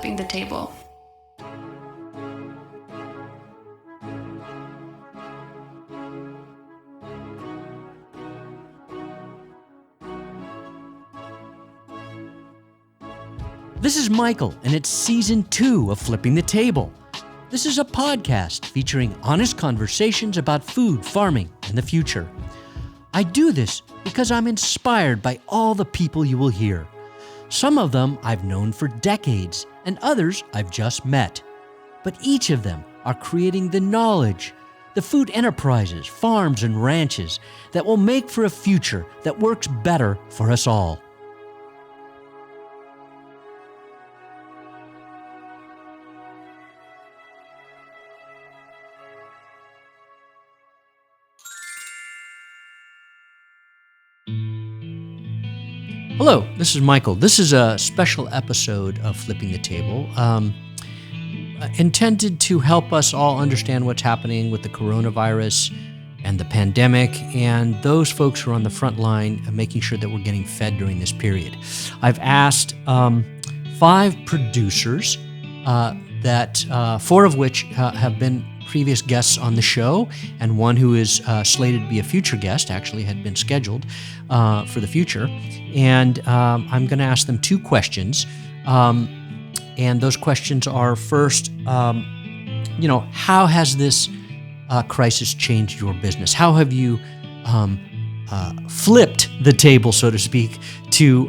flipping the table. This is Michael, and it's Season 2 of Flipping the Table. This is a podcast featuring honest conversations about food, farming, and the future. I do this because I'm inspired by all the people you will hear. Some of them I've known for decades, and others I've just met. But each of them are creating the knowledge, the food enterprises, farms, and ranches that will make for a future that works better for us all. Hello, this is Michael. This is a special episode of Flipping the Table, intended to help us all understand what's happening with the coronavirus and the pandemic and those folks who are on the front line making sure that we're getting fed during this period. I've asked 5 producers, four of which have been previous guests on the show, and one who is slated to be a future guest, actually had been scheduled for the future. And I'm going to ask them 2 questions. And those questions are first, how has this crisis changed your business? How have you flipped the table, so to speak, to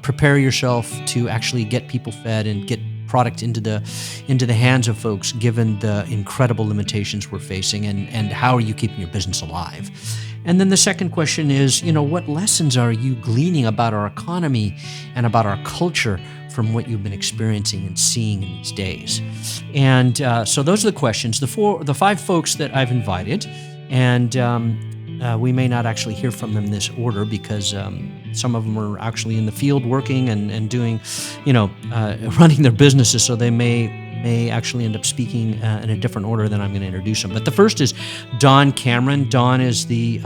prepare yourself to actually get people fed and get product into the hands of folks, given the incredible limitations we're facing, and how are you keeping your business alive? And then the second question is, what lessons are you gleaning about our economy and about our culture from what you've been experiencing and seeing in these days? And so those are the questions. The 5 folks that I've invited, and we may not actually hear from them in this order because some of them are actually in the field working and doing, running their businesses, so they may actually end up speaking in a different order than I'm going to introduce them. But the first is Don Cameron. Don is the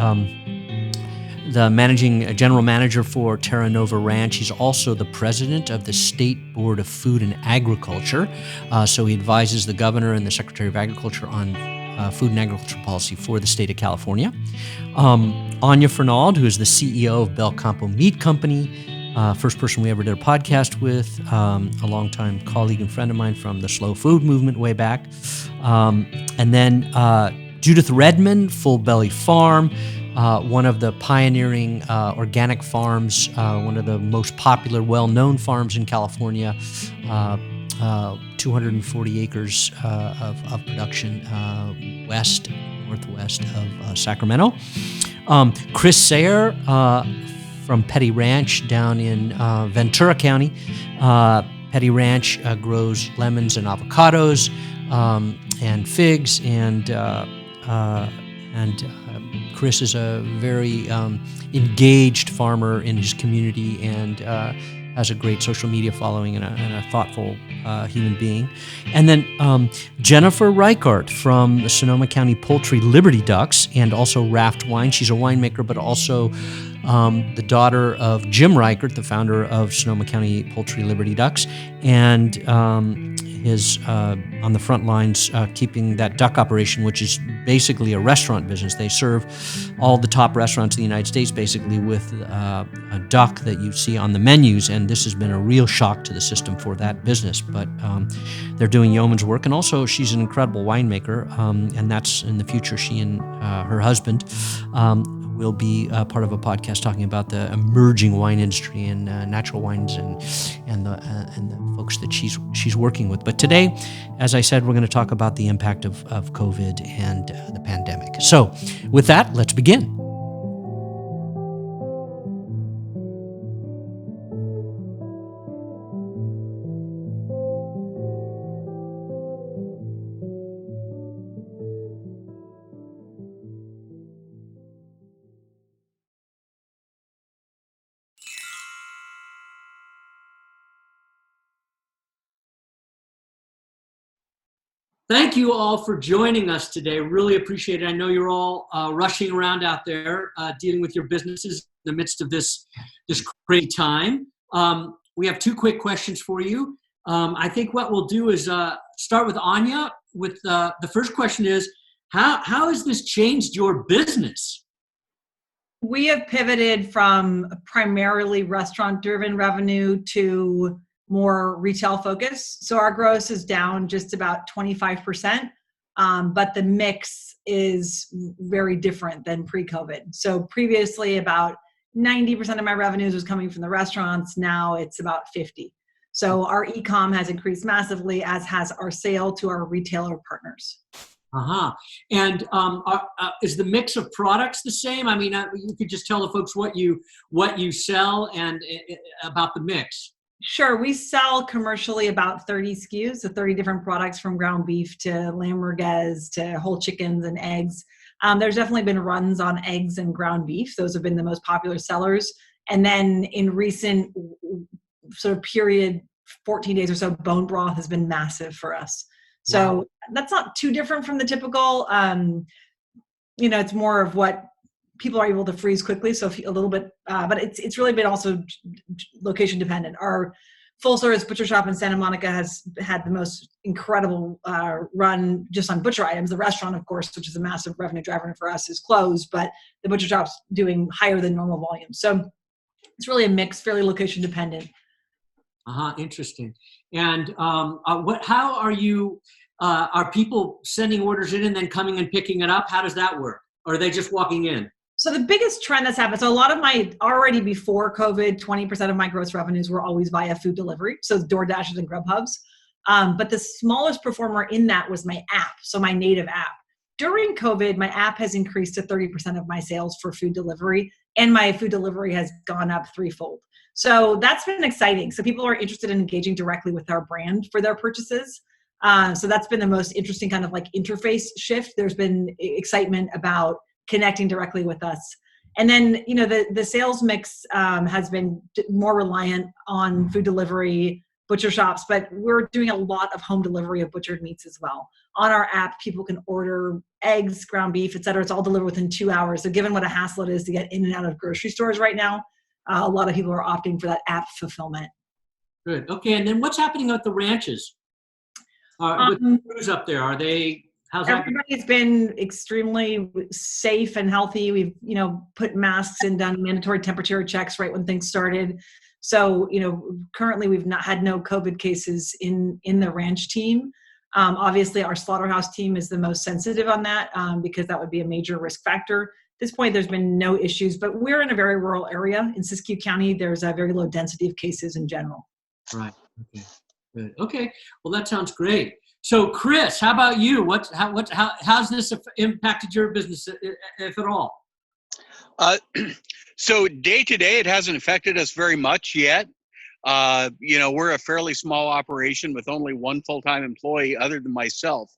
managing general manager for Terra Nova Ranch. He's also the president of the State Board of Food and Agriculture. So he advises the governor and the Secretary of Agriculture on food and agriculture policy for the state of California. Anya Fernald, who is the CEO of Belcampo Meat Company, first person we ever did a podcast with, a longtime colleague and friend of mine from the slow food movement way back. And then Judith Redmond, Full Belly Farm, one of the pioneering organic farms, one of the most popular, well-known farms in California, 240 acres of production northwest of Sacramento. Chris Sayer from Petty Ranch down in Ventura County. Petty Ranch grows lemons and avocados and figs, and Chris is a very engaged farmer in his community and has a great social media following and a thoughtful human being. And then Jennifer Reichart from the Sonoma County Poultry Liberty Ducks and also Raft Wine. She's a winemaker, but also the daughter of Jim Reichart, the founder of Sonoma County Poultry Liberty Ducks, and is on the front lines keeping that duck operation, which is basically a restaurant business. They serve all the top restaurants in the United States basically with a duck that you see on the menus, and this has been a real shock to the system for that business. But they're doing yeoman's work, and also she's an incredible winemaker, and that's in the future. She and her husband will be part of a podcast talking about the emerging wine industry and natural wines and the folks that she's working with. But today, as I said, we're going to talk about the impact of COVID and the pandemic. So with that, let's begin. Thank you all for joining us today. Really appreciate it. I know you're all rushing around out there, dealing with your businesses in the midst of this crazy time. We have 2 quick questions for you. I think what we'll do is start with Anya. With the first question is, how has this changed your business? We have pivoted from primarily restaurant-driven revenue to more retail focus. So our gross is down just about 25%, but the mix is very different than pre-COVID. So previously, about 90% of my revenues was coming from the restaurants. Now it's about 50. So our e-com has increased massively, as has our sale to our retailer partners. Uh-huh. And is the mix of products the same? I mean, you could just tell the folks what you sell and about the mix. Sure. We sell commercially about 30 SKUs, so 30 different products from ground beef to lamb merguez to whole chickens and eggs. There's definitely been runs on eggs and ground beef. Those have been the most popular sellers. And then in recent sort of period, 14 days or so, bone broth has been massive for us. So wow. That's not too different from the typical, it's more of what people are able to freeze quickly. So a little bit, but it's really been also location dependent. Our full service butcher shop in Santa Monica has had the most incredible run just on butcher items. The restaurant, of course, which is a massive revenue driver for us, is closed, but the butcher shop's doing higher than normal volume. So it's really a mix, fairly location dependent. Interesting. And how are you? Are people sending orders in and then coming and picking it up? How does that work? Or are they just walking in? So the biggest trend that's happened, so a lot of my, already before COVID, 20% of my gross revenues were always via food delivery, so DoorDashers and Grubhubs. But the smallest performer in that was my app, so my native app. During COVID, my app has increased to 30% of my sales for food delivery, and my food delivery has gone up threefold. So that's been exciting. So people are interested in engaging directly with our brand for their purchases. So that's been the most interesting kind of like interface shift. There's been excitement about connecting directly with us. And then, the sales mix has been more reliant on food delivery, butcher shops, but we're doing a lot of home delivery of butchered meats as well. On our app, people can order eggs, ground beef, et cetera. It's all delivered within 2 hours. So given what a hassle it is to get in and out of grocery stores right now, a lot of people are opting for that app fulfillment. Good. Okay. And then what's happening at the ranches? With the crews up there, how's that? Everybody's been extremely safe and healthy. We've, put masks and done mandatory temperature checks right when things started. So, currently we've not had no COVID cases in the ranch team. Obviously our slaughterhouse team is the most sensitive on that because that would be a major risk factor. At this point, there's been no issues, but we're in a very rural area. In Siskiyou County, there's a very low density of cases in general. Right. Okay. Good. Okay. Well, that sounds great. So, Chris, how about you? How's this impacted your business, if at all? So day to day, it hasn't affected us very much yet. We're a fairly small operation with only one full-time employee other than myself.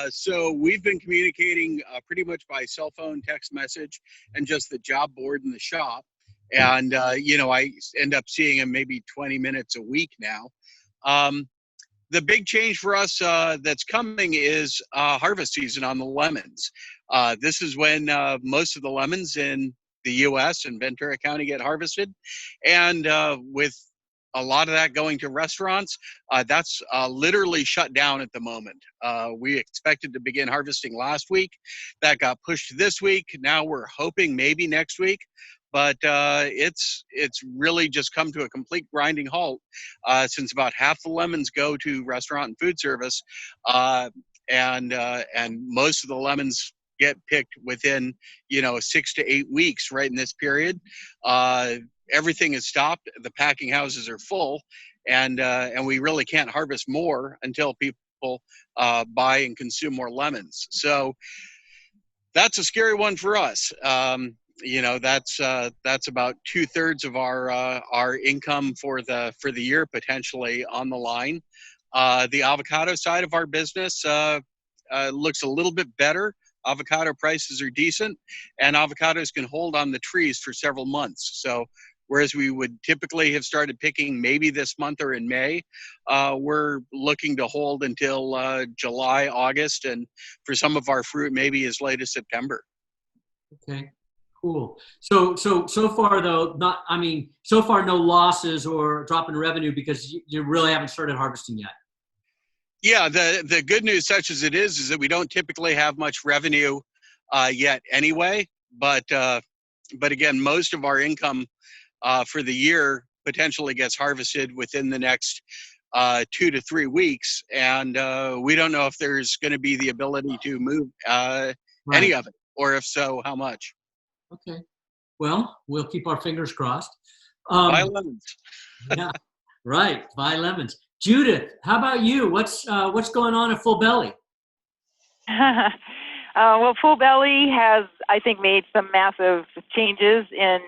So we've been communicating pretty much by cell phone, text message, and just the job board in the shop. And, I end up seeing him maybe 20 minutes a week now. The big change for us that's coming is harvest season on the lemons. This is when most of the lemons in the U.S. and Ventura County get harvested. And with a lot of that going to restaurants, that's literally shut down at the moment. We expected to begin harvesting last week. That got pushed this week. Now we're hoping maybe next week. But it's really just come to a complete grinding halt since about half the lemons go to restaurant and food service, and most of the lemons get picked within 6 to 8 weeks. Right in this period, everything is stopped. The packing houses are full, and we really can't harvest more until people buy and consume more lemons. So that's a scary one for us. That's about 2/3 of our income for the year potentially on the line. The avocado side of our business looks a little bit better. Avocado prices are decent, and avocados can hold on the trees for several months. So whereas we would typically have started picking maybe this month or in May, we're looking to hold until July, August, and for some of our fruit maybe as late as September. Okay. Cool. So far though, so far no losses or drop in revenue because you really haven't started harvesting yet. Yeah, the good news, such as it is that we don't typically have much revenue yet anyway. But again, most of our income for the year potentially gets harvested within the next 2 to 3 weeks, and we don't know if there's going to be the ability to move any of it, or if so, how much. Okay. Well, we'll keep our fingers crossed. Buy lemons. Yeah, right. Buy lemons. Judith, how about you? What's going on at Full Belly? Well, Full Belly has, I think, made some massive changes in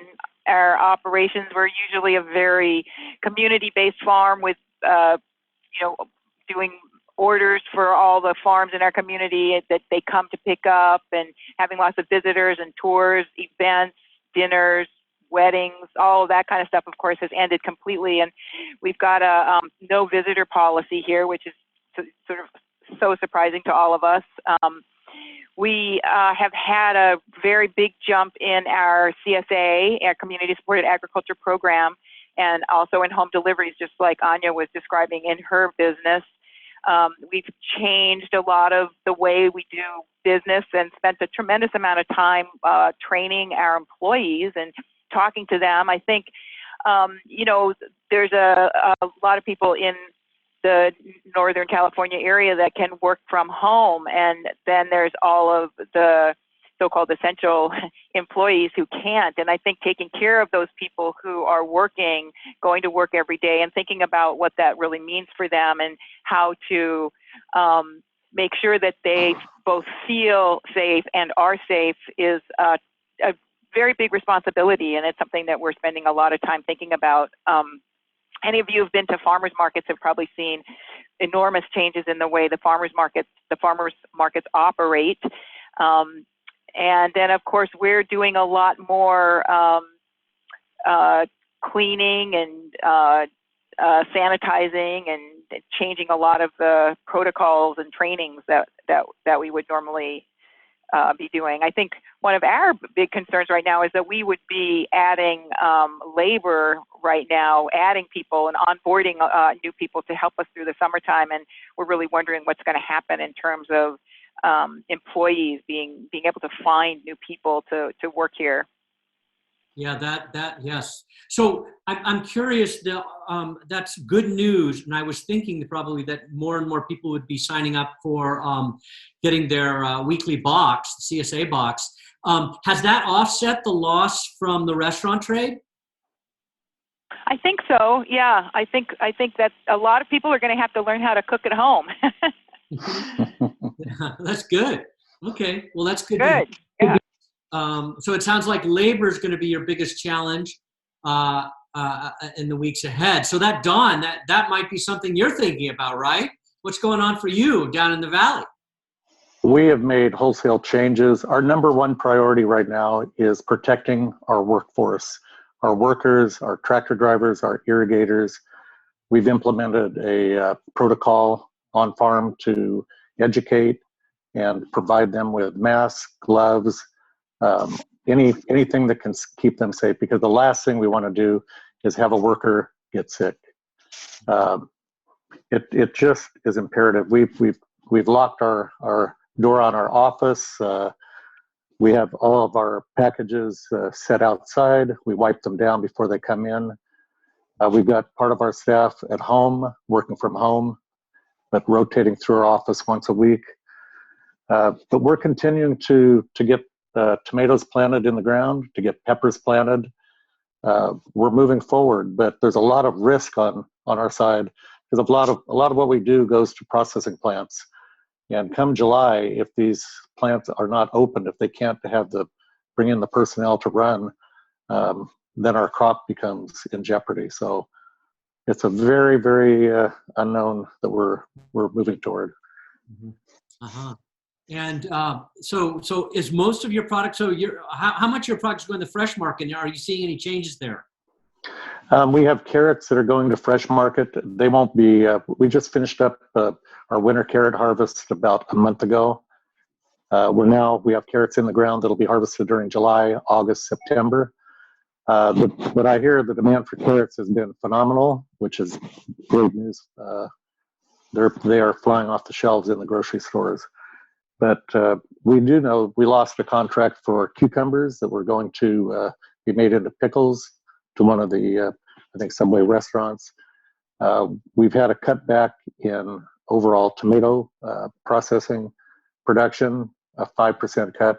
our operations. We're usually a very community-based farm with, doing orders for all the farms in our community that they come to pick up, and having lots of visitors and tours, events, dinners, weddings, all of that kind of stuff, of course, has ended completely. And we've got a no visitor policy here, which is sort of so surprising to all of us. We have had a very big jump in our CSA, our Community Supported Agriculture Program, and also in home deliveries, just like Anya was describing in her business. We've changed a lot of the way we do business and spent a tremendous amount of time training our employees and talking to them. I think, there's a lot of people in the Northern California area that can work from home, and then there's all of the so-called essential employees who can't. And I think taking care of those people who are working, going to work every day, and thinking about what that really means for them and how to make sure that they both feel safe and are safe is a very big responsibility, and it's something that we're spending a lot of time thinking about. Any of you who've been to farmers markets have probably seen enormous changes in the way the farmers markets operate. And then, of course, we're doing a lot more cleaning and sanitizing and changing a lot of the protocols and trainings that we would normally be doing. I think one of our big concerns right now is that we would be adding labor right now, adding people and onboarding new people to help us through the summertime, and we're really wondering what's going to happen in terms of employees being able to find new people to work here. Yeah, that yes. So I'm curious. That's good news, and I was thinking probably that more and more people would be signing up for getting their weekly box, the CSA box. Has that offset the loss from the restaurant trade? I think so. Yeah, I think that a lot of people are going to have to learn how to cook at home. Yeah, that's good. Okay, well that's good. Good. Yeah. So it sounds like labor is going to be your biggest challenge in the weeks ahead. So that Dawn, that might be something you're thinking about, right? What's going on for you down in the valley? We have made wholesale changes. Our number one priority right now is protecting our workforce, our workers, our tractor drivers, our irrigators. We've implemented a protocol on farm to educate and provide them with masks, gloves, anything that can keep them safe, because the last thing we want to do is have a worker get sick. It just is imperative. We've locked our door on our office. We have all of our packages set outside. We wipe them down before they come in. We've got part of our staff at home, working from home, but rotating through our office once a week. But we're continuing to get tomatoes planted in the ground, to get peppers planted. We're moving forward, but there's a lot of risk on our side, because a lot of what we do goes to processing plants. And come July, if these plants are not open, if they can't bring in the personnel to run, then our crop becomes in jeopardy. So it's a very, very unknown that we're moving toward. Mm-hmm. Uh-huh. And so is most of your product, how much of your products go in the fresh market? Are you seeing any changes there? We have carrots that are going to fresh market. They won't be, we just finished up our winter carrot harvest about a month ago. We have carrots in the ground that'll be harvested during July, August, September. But I hear the demand for carrots has been phenomenal, which is great news. They are flying off the shelves in the grocery stores. But we do know we lost a contract for cucumbers that were going to be made into pickles to one of the, I think, Subway restaurants. We've had a cutback in overall tomato processing production, a 5% cut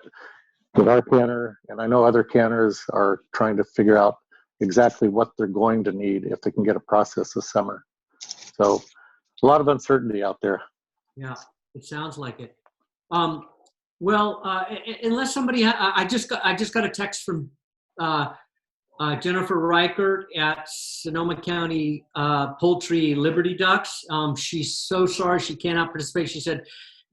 with our canner. And I know other canners are trying to figure out exactly what they're going to need if they can get a process this summer. So a lot of uncertainty out there. Yeah, it sounds like it. Unless somebody, I just got a text from Jennifer Reichert at Sonoma County Poultry Liberty Ducks. She's so sorry she cannot participate. She said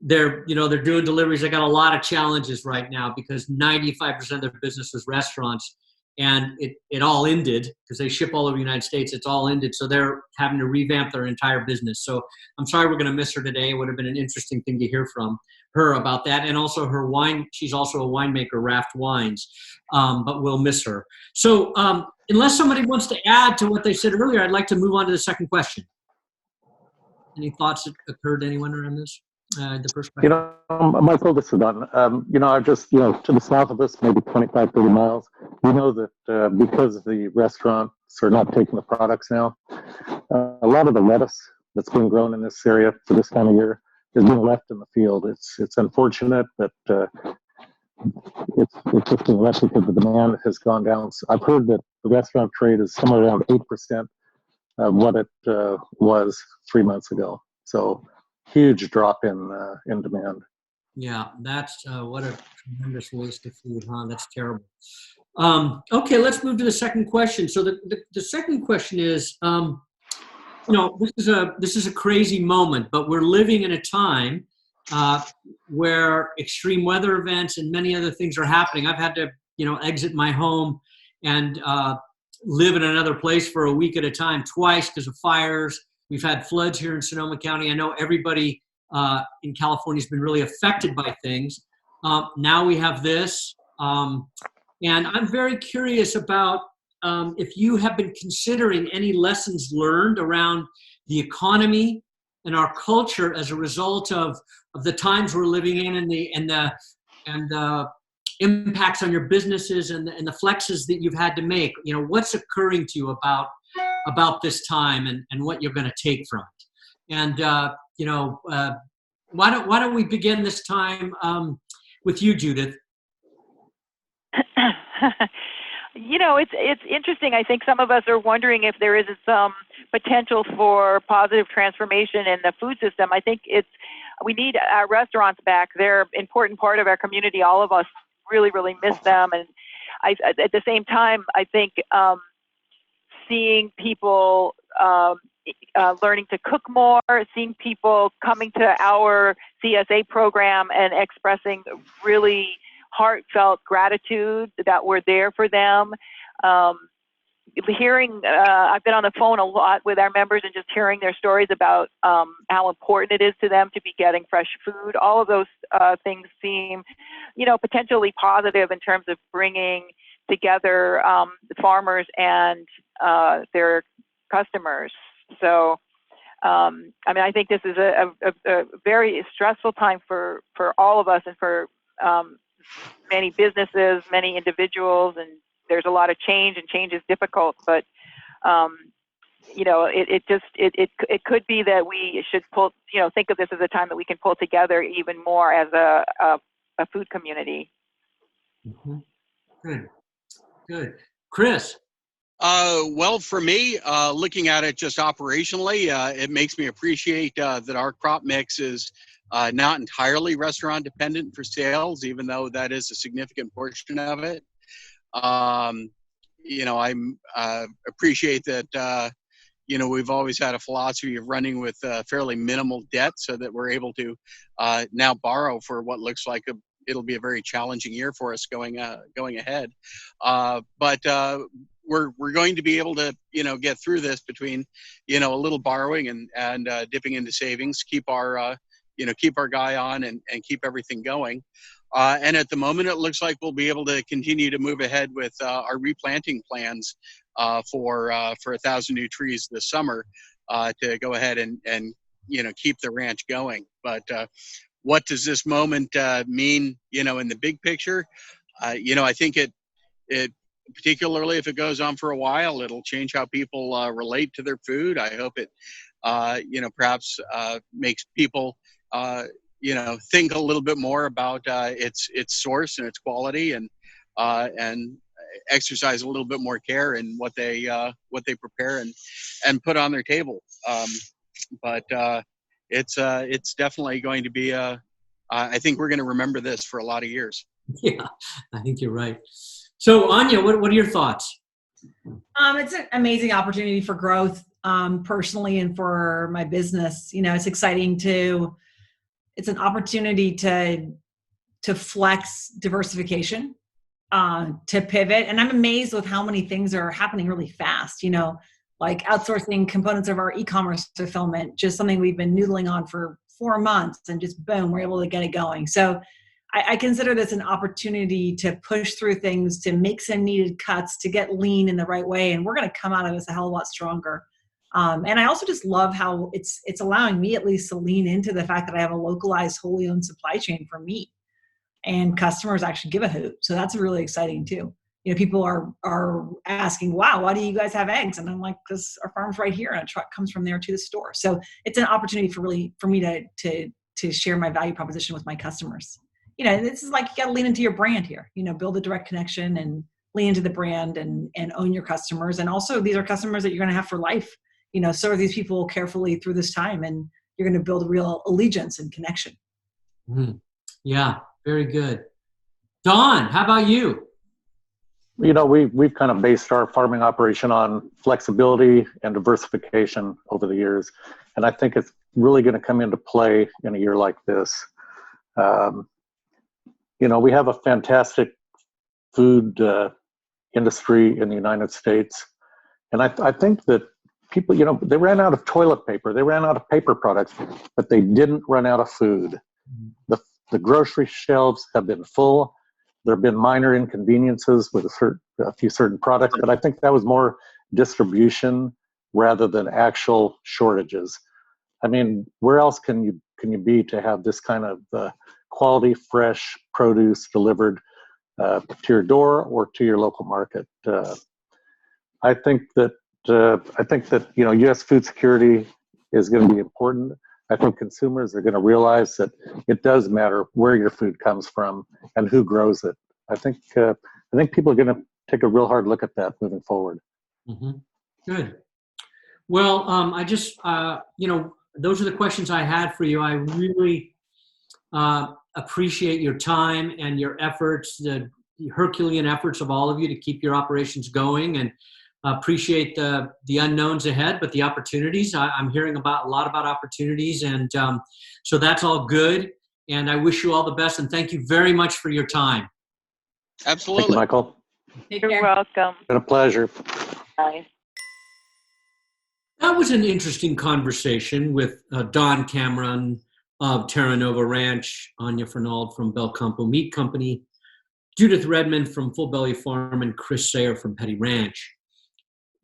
they're doing deliveries. They got a lot of challenges right now because 95% of their business is restaurants, and it all ended because they ship all over the United States. It's all ended, so they're having to revamp their entire business. So I'm sorry we're going to miss her today. It would have been an interesting thing to hear from her about that, and also her wine. She's also a winemaker, Raft Wines, but we'll miss her. So unless somebody wants to add to what they said earlier, I'd like to move on to the second question. Any thoughts that occurred to anyone around this? The first question. Michael, this is Don. I just, to the south of us, maybe 25, 30 miles, we know that because the restaurants are not taking the products now, a lot of the lettuce that's being grown in this area for this time of year is being left in the field. It's unfortunate, but it's just being left because the demand has gone down. So I've heard that the restaurant trade is somewhere around 8% of what it was 3 months ago. So huge drop in demand. Yeah, that's what a tremendous waste of food, huh? That's terrible. Okay, let's move to the second question. So the second question is, this is a crazy moment, but we're living in a time where extreme weather events and many other things are happening. I've had to, exit my home and live in another place for a week at a time, twice because of fires. We've had floods here in Sonoma County. I know everybody in California has been really affected by things. Now we have this. And I'm very curious about if you have been considering any lessons learned around the economy and our culture as a result of the times we're living in and the impacts on your businesses and the flexes that you've had to make. What's occurring to you about this time and what you're going to take from it. And why don't we begin this time with you, Judith? It's interesting. I think some of us are wondering if there is some potential for positive transformation in the food system. I think we need our restaurants back. They're an important part of our community. All of us really, really miss them. And at the same time, I think seeing people learning to cook more, seeing people coming to our CSA program and expressing really heartfelt gratitude that we're there for them. I've been on the phone a lot with our members and just hearing their stories about how important it is to them to be getting fresh food. All of those things seem, potentially positive in terms of bringing together the farmers and their customers. So, I think this is a very stressful time for all of us and for many businesses, many individuals, and there's a lot of change, and change is difficult. But it could be that we should think of this as a time that we can pull together even more as a food community. Mm-hmm. Good. Chris. Well, for me, looking at it just operationally, it makes me appreciate that our crop mix is not entirely restaurant dependent for sales, even though that is a significant portion of it. I appreciate that, we've always had a philosophy of running with fairly minimal debt so that we're able to now borrow for what looks like it'll be a very challenging year for us going ahead. But we're going to be able to, get through this between, a little borrowing and dipping into savings, keep our keep our guy on and keep everything going. And at the moment, it looks like we'll be able to continue to move ahead with our replanting plans for 1,000 new trees this summer to go ahead and keep the ranch going. But what does this moment mean, in the big picture? I think it particularly if it goes on for a while, it'll change how people relate to their food. I hope it, perhaps makes people, think a little bit more about its source and its quality, and exercise a little bit more care in what they prepare and put on their table. But it's definitely going to be I think we're going to remember this for a lot of years. Yeah, I think you're right. So Anya, what are your thoughts? It's an amazing opportunity for growth, personally and for my business. It's exciting it's an opportunity to flex diversification, to pivot. And I'm amazed with how many things are happening really fast, like outsourcing components of our e-commerce fulfillment, just something we've been noodling on for 4 months, and just boom, we're able to get it going. So I consider this an opportunity to push through things, to make some needed cuts, to get lean in the right way. And we're going to come out of this a hell of a lot stronger. And I also just love how it's allowing me at least to lean into the fact that I have a localized, wholly owned supply chain for meat, and customers actually give a hoot. So that's really exciting too. People are asking, wow, why do you guys have eggs? And I'm like, because our farm's right here and a truck comes from there to the store. So it's an opportunity for me to share my value proposition with my customers. This is like, you got to lean into your brand here, build a direct connection and lean into the brand and own your customers. And also, these are customers that you're going to have for life. Serve these people carefully through this time, and you're going to build a real allegiance and connection. Mm. Yeah, very good. Don, how about you? We've kind of based our farming operation on flexibility and diversification over the years. And I think it's really going to come into play in a year like this. We have a fantastic food industry in the United States. And I think that people, they ran out of toilet paper, they ran out of paper products, but they didn't run out of food. The grocery shelves have been full. There have been minor inconveniences with a few certain products, but I think that was more distribution rather than actual shortages. I mean, where else can you be to have this kind of quality, fresh produce delivered to your door or to your local market? I think that U.S. food security is going to be important. I think consumers are going to realize that it does matter where your food comes from and who grows it. I think people are going to take a real hard look at that moving forward. Mm-hmm. Good. Well, I just those are the questions I had for you. I really appreciate your time and your efforts, the Herculean efforts of all of you to keep your operations going, and appreciate the unknowns ahead, but the opportunities. I'm hearing a lot about opportunities, and so that's all good. And I wish you all the best, and thank you very much for your time. Absolutely. Thank you, Michael. You're welcome. It's been a pleasure. Bye. That was an interesting conversation with Don Cameron of Terra Nova Ranch, Anya Fernald from Belcampo Meat Company, Judith Redmond from Full Belly Farm, and Chris Sayer from Petty Ranch.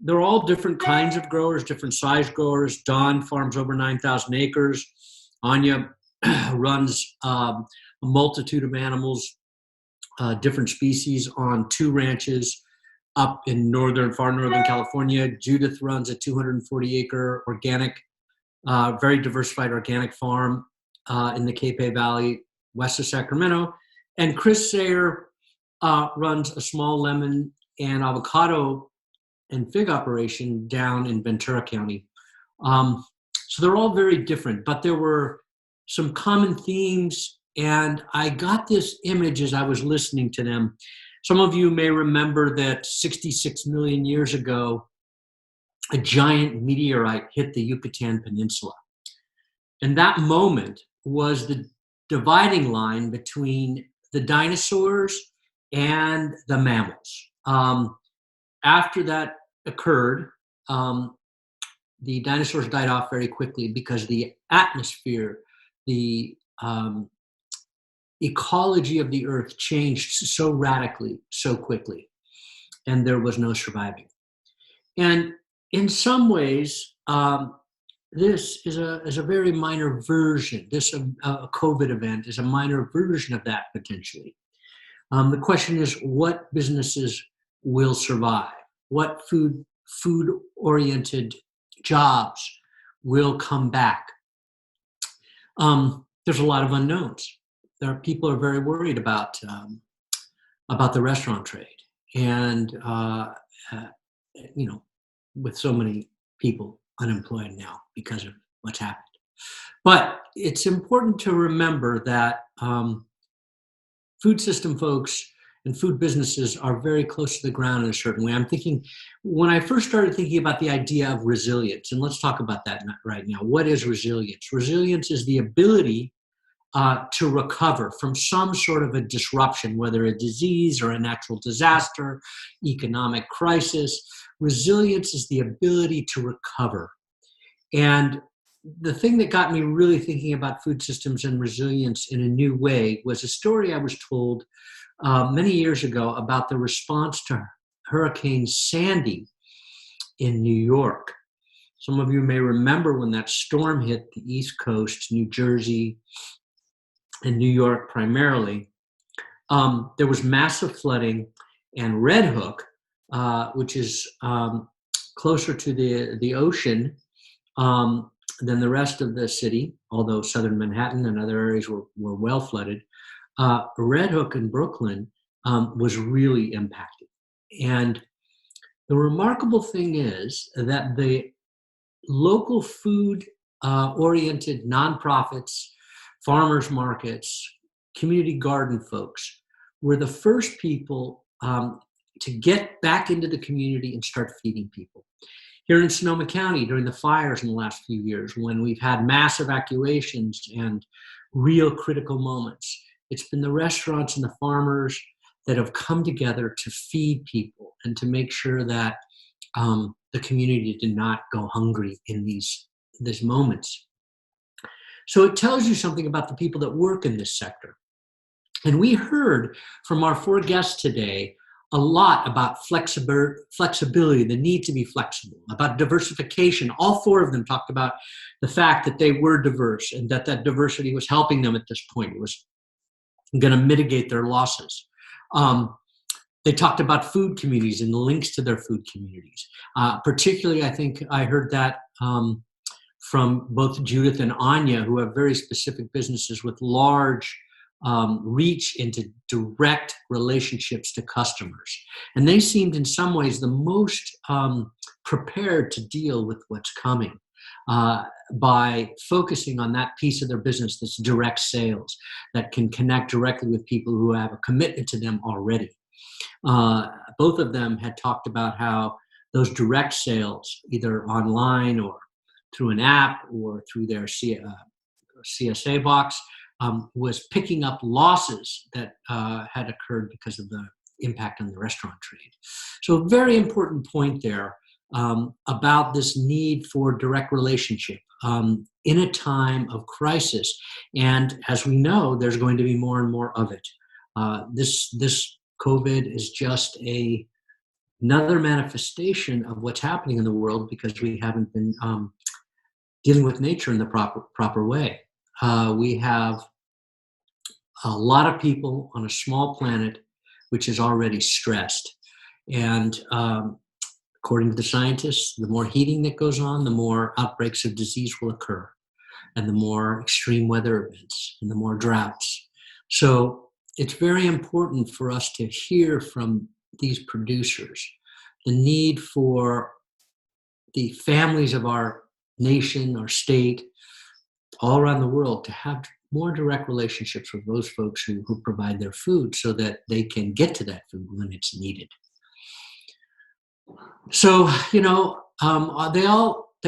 They're all different kinds of growers, different size growers. Don farms over 9,000 acres. Anya runs a multitude of animals, different species on 2 ranches up in far northern California. Judith runs a 240-acre organic, very diversified organic farm in the Capay Valley, west of Sacramento. And Chris Sayer runs a small lemon and avocado and fig operation down in Ventura County. So they're all very different, but there were some common themes, and I got this image as I was listening to them. Some of you may remember that 66 million years ago, a giant meteorite hit the Yucatan Peninsula. And that moment was the dividing line between the dinosaurs and the mammals. After that occurred, the dinosaurs died off very quickly because the atmosphere, the ecology of the earth changed so radically, so quickly, and there was no surviving. And in some ways, this is a very minor version. This COVID event is a minor version of that potentially. The question is, what businesses will survive? What food-oriented jobs will come back? There's a lot of unknowns. People are very worried about the restaurant trade, and with so many people unemployed now because of what's happened. But it's important to remember that food system folks and food businesses are very close to the ground in a certain way. I'm thinking, when I first started thinking about the idea of resilience, and let's talk about that right now. What is resilience? Resilience is the ability to recover from some sort of a disruption, whether a disease or a natural disaster, economic crisis. Resilience is the ability to recover. And the thing that got me really thinking about food systems and resilience in a new way was a story I was told many years ago about the response to Hurricane Sandy in New York. Some of you may remember when that storm hit the East Coast, New Jersey, and New York primarily. There was massive flooding, and Red Hook, which is closer to the ocean than the rest of the city, although southern Manhattan and other areas were well flooded, Red Hook in Brooklyn was really impacted. And the remarkable thing is that the local food oriented nonprofits, farmers markets, community garden folks were the first people to get back into the community and start feeding people. Here in Sonoma County, during the fires in the last few years, when we've had mass evacuations and real critical moments, it's been the restaurants and the farmers that have come together to feed people and to make sure that the community did not go hungry in these moments. So it tells you something about the people that work in this sector. And we heard from our four guests today a lot about flexibility, the need to be flexible, about diversification. All four of them talked about the fact that they were diverse and that diversity was helping them at this point. It was going to mitigate their losses. They talked about food communities and the links to their food communities. Particularly, I think I heard that from both Judith and Anya, who have very specific businesses with large reach into direct relationships to customers. And they seemed in some ways the most prepared to deal with what's coming by focusing on that piece of their business that's direct sales, that can connect directly with people who have a commitment to them already. Both of them had talked about how those direct sales, either online or through an app or through their CSA box, was picking up losses that had occurred because of the impact on the restaurant trade. So a very important point there about this need for direct relationship in a time of crisis. And as we know, there's going to be more and more of it. This COVID is just another manifestation of what's happening in the world because we haven't been dealing with nature in the proper way. We have a lot of people on a small planet which is already stressed. And according to the scientists, the more heating that goes on, the more outbreaks of disease will occur, and the more extreme weather events, and the more droughts. So it's very important for us to hear from these producers the need for the families of our nation, our state, all around the world to have more direct relationships with those folks who provide their food so that they can get to that food when it's needed. So, they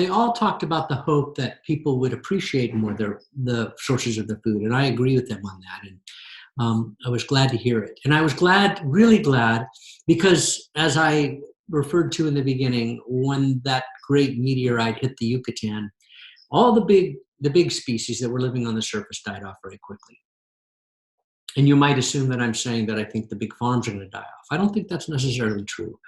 all talked about the hope that people would appreciate more the sources of the food, and I agree with them on that. And I was glad to hear it. And I was really glad, because as I referred to in the beginning, when that great meteorite hit the Yucatan, all the big the big species that were living on the surface died off very quickly. And you might assume that I'm saying that I think the big farms are going to die off. I don't think that's necessarily true.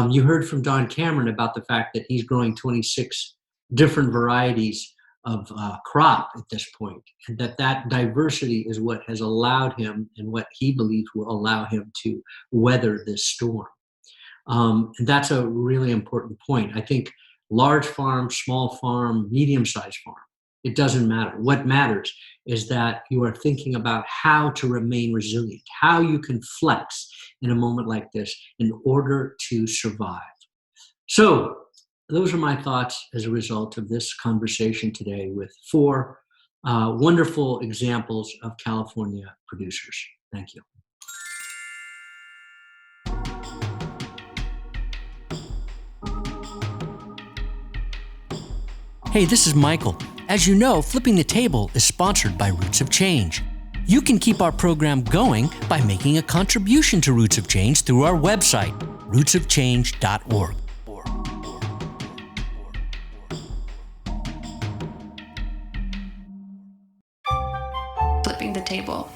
You heard from Don Cameron about the fact that he's growing 26 different varieties of crop at this point, and that diversity is what has allowed him and what he believes will allow him to weather this storm. And that's a really important point. I think large farm, small farm, medium-sized farm, it doesn't matter. What matters is that you are thinking about how to remain resilient, how you can flex in a moment like this in order to survive. So those are my thoughts as a result of this conversation today with 4 wonderful examples of California producers. Thank you. Hey, this is Michael. As you know, Flipping the Table is sponsored by Roots of Change. You can keep our program going by making a contribution to Roots of Change through our website, rootsofchange.org. Flipping the Table.